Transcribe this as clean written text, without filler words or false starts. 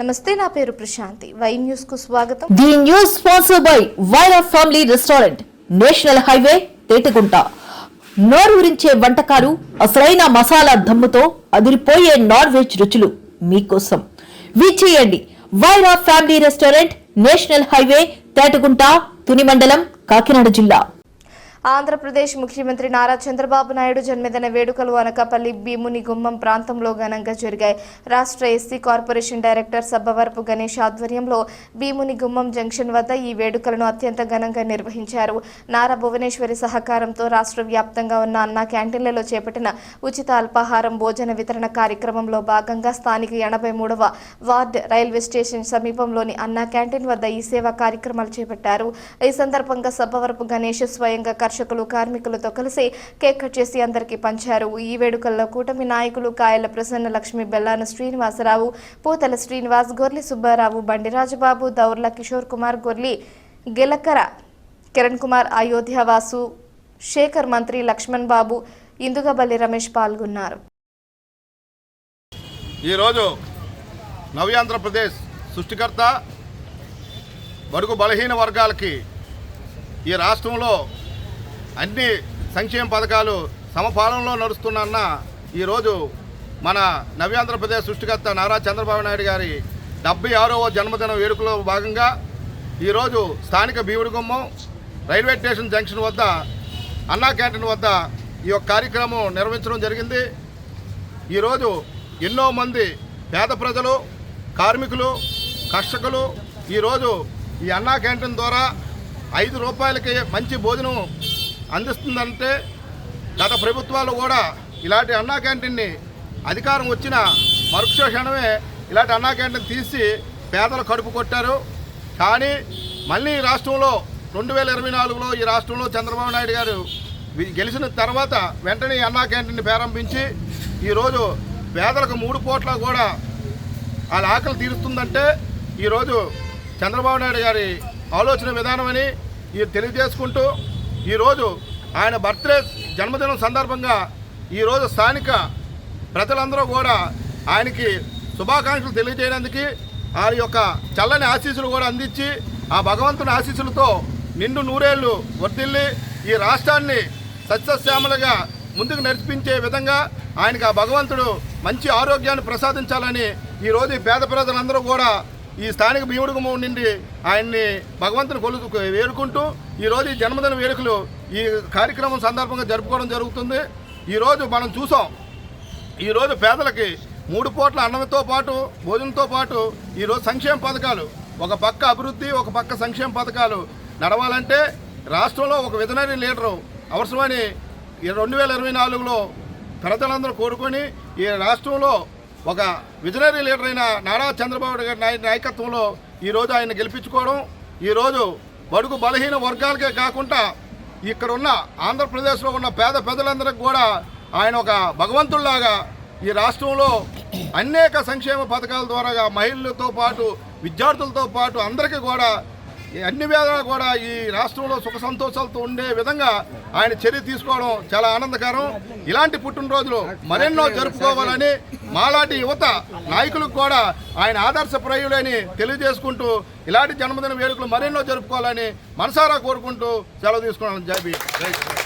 నమస్తే, నా పేరు ప్రశాంతి. వై న్యూస్ కు స్వాగతం. The news sponsored by Vaira family restaurant, national highway, Tetagunta. నోరూరించే వంటకాలు, అసలైన మసాలా దమ్ముతో అదిరిపోయే నాన్ వెజ్ రుచులు మీకోసం. విచ్చేయండి Vaira family restaurant, national highway, Tetagunta, Tuni మండలం, కాకినాడ జిల్లా. ఆంధ్రప్రదేశ్ ముఖ్యమంత్రి నారా చంద్రబాబు నాయుడు జన్మదిన వేడుకలు అనకాపల్లి భీముని గుమ్మం ప్రాంతంలో ఘనంగా జరిగాయి. రాష్ట్ర SC corporation director Sabbavarapu Ganesh ఆధ్వర్యంలో భీముని గుమ్మం జంక్షన్ వద్ద ఈ వేడుకలను అత్యంత ఘనంగా నిర్వహించారు. నారా భువనేశ్వరి సహకారంతో రాష్ట్ర వ్యాప్తంగా ఉన్న అన్నా క్యాంటీన్లలో చేపట్టిన ఉచిత అల్పాహారం భోజన వితరణ కార్యక్రమంలో భాగంగా స్థానిక 83వ వార్డ్ రైల్వే స్టేషన్ సమీపంలోని అన్నా క్యాంటీన్ వద్ద ఈ సేవా కార్యక్రమాలు చేపట్టారు. ఈ సందర్భంగా సబ్బవరపు గణేష్ స్వయంగా కర్షకులు, కార్మికులతో కలిసి కేక్ కట్ చేసి అందరికీ పంచారు. ఈ వేడుకల్లో కూటమి నాయకులు కాయల ప్రసన్న లక్ష్మి, బెల్లాన శ్రీనివాసరావు, పూతల శ్రీనివాస్, గొర్లి సుబ్బారావు, బండి రాజబాబు, దౌర్ల కిషోర్ కుమార్, గొర్లి గిలకర కిరణ్ కుమార్, అయోధ్య వాసు, శేఖర్, మంత్రి లక్ష్మణ్ బాబు, ఇందుగబల్లి రమేష్ పాల్గొన్నారు. ఈరోజు నవ్యాంధ్రప్రదేశ్ సృష్టికర్త బడుగు బలహీన వర్గాలకి ఈ రాష్ట్రంలో అన్ని సంక్షేమ పథకాలు సమపాలనలో నడుస్తున్న ఈరోజు మన నవ్యాంధ్రప్రదేశ్ సృష్టికర్త నారా చంద్రబాబు నాయుడు గారి 76వ జన్మదిన వేడుకలో భాగంగా ఈరోజు స్థానిక భీముడిగుమ్మం రైల్వే స్టేషన్ జంక్షన్ వద్ద అన్నా క్యాంటీన్ వద్ద ఈ యొక్క కార్యక్రమం నిర్వహించడం జరిగింది. ఈరోజు ఎన్నో మంది పేద ప్రజలు, కార్మికులు, కర్షకులు ఈరోజు ఈ అన్నా క్యాంటీన్ ద్వారా 5 రూపాయలకి మంచి భోజనం అందిస్తుందంటే గత ప్రభుత్వాలు కూడా ఇలాంటి అన్నా క్యాంటీన్ని అధికారం వచ్చిన మరుక్షణమే ఇలాంటి అన్నా క్యాంటీన్ తీసి పేదల కడుపు కొట్టారు. కానీ మళ్ళీ ఈ రాష్ట్రంలో 2024లో ఈ రాష్ట్రంలో చంద్రబాబు నాయుడు గారు గెలిచిన తర్వాత వెంటనే అన్నా క్యాంటీన్ని ప్రారంభించి ఈరోజు పేదలకు 3 పూట్ల కూడా వాళ్ళ ఆకలి తీరుస్తుందంటే ఈరోజు చంద్రబాబు నాయుడు గారి ఆలోచన విధానమని తెలియజేసుకుంటూ ఈరోజు ఆయన బర్త్డే జన్మదినం సందర్భంగా ఈరోజు స్థానిక ప్రజలందరూ కూడా ఆయనకి శుభాకాంక్షలు తెలియజేయడానికి ఆయన యొక్క చల్లని ఆశీస్సులు కూడా అందించి ఆ భగవంతుని ఆశీస్సులతో నిండు నూరేళ్లు వర్ధిల్లి ఈ రాష్ట్రాన్ని సస్యశ్యామలుగా ముందుకు నడిపించే విధంగా ఆయనకి ఆ భగవంతుడు మంచి ఆరోగ్యాన్ని ప్రసాదించాలని ఈరోజు ఈ పేద ప్రజలందరూ కూడా ఈ స్థానిక భీముడిగుమ్మం నుండి ఆయన్ని భగవంతుని వేడుకుంటూ ఈరోజు ఈ జన్మదిన వేడుకలు ఈ కార్యక్రమం సందర్భంగా జరుపుకోవడం జరుగుతుంది. ఈరోజు మనం చూసాం, ఈరోజు పేదలకి 3 పూట్ల అన్నంతో పాటు భోజనంతో పాటు ఈరోజు సంక్షేమ పథకాలు, ఒక పక్క అభివృద్ధి, ఒక పక్క సంక్షేమ పథకాలు నడవాలంటే రాష్ట్రంలో ఒక విజనరీ లీడరు అవసరమని 2024లో ప్రజలందరూ కోరుకొని ఈ రాష్ట్రంలో ఒక విజనరీ లీడర్ అయిన నారా చంద్రబాబు గారి నాయకత్వంలో ఈరోజు ఆయన గెలిపించుకోవడం, ఈరోజు బడుగు బలహీన వర్గాలకే కాకుండా ఇక్కడ ఉన్న ఆంధ్రప్రదేశ్లో ఉన్న పేద ప్రజలందరికీ కూడా ఆయన ఒక భగవంతుల్లాగా ఈ రాష్ట్రంలో అనేక సంక్షేమ పథకాల ద్వారా మహిళలతో పాటు విద్యార్థులతో పాటు అందరికీ కూడా అన్ని వేళలా కూడా ఈ రాష్ట్రంలో సుఖ సంతోషాలతో ఉండే విధంగా ఆయన చర్య తీసుకోవడం చాలా ఆనందకరం. ఇలాంటి పుట్టినరోజులు మరెన్నో జరుపుకోవాలని మాలాంటి యువత నాయకులకు కూడా ఆయన ఆదర్శప్రాయులని తెలియజేసుకుంటూ ఇలాంటి జన్మదిన వేడుకలు మరెన్నో జరుపుకోవాలని మనసారా కోరుకుంటూ సెలవు తీసుకున్నాను. జై భీమ్.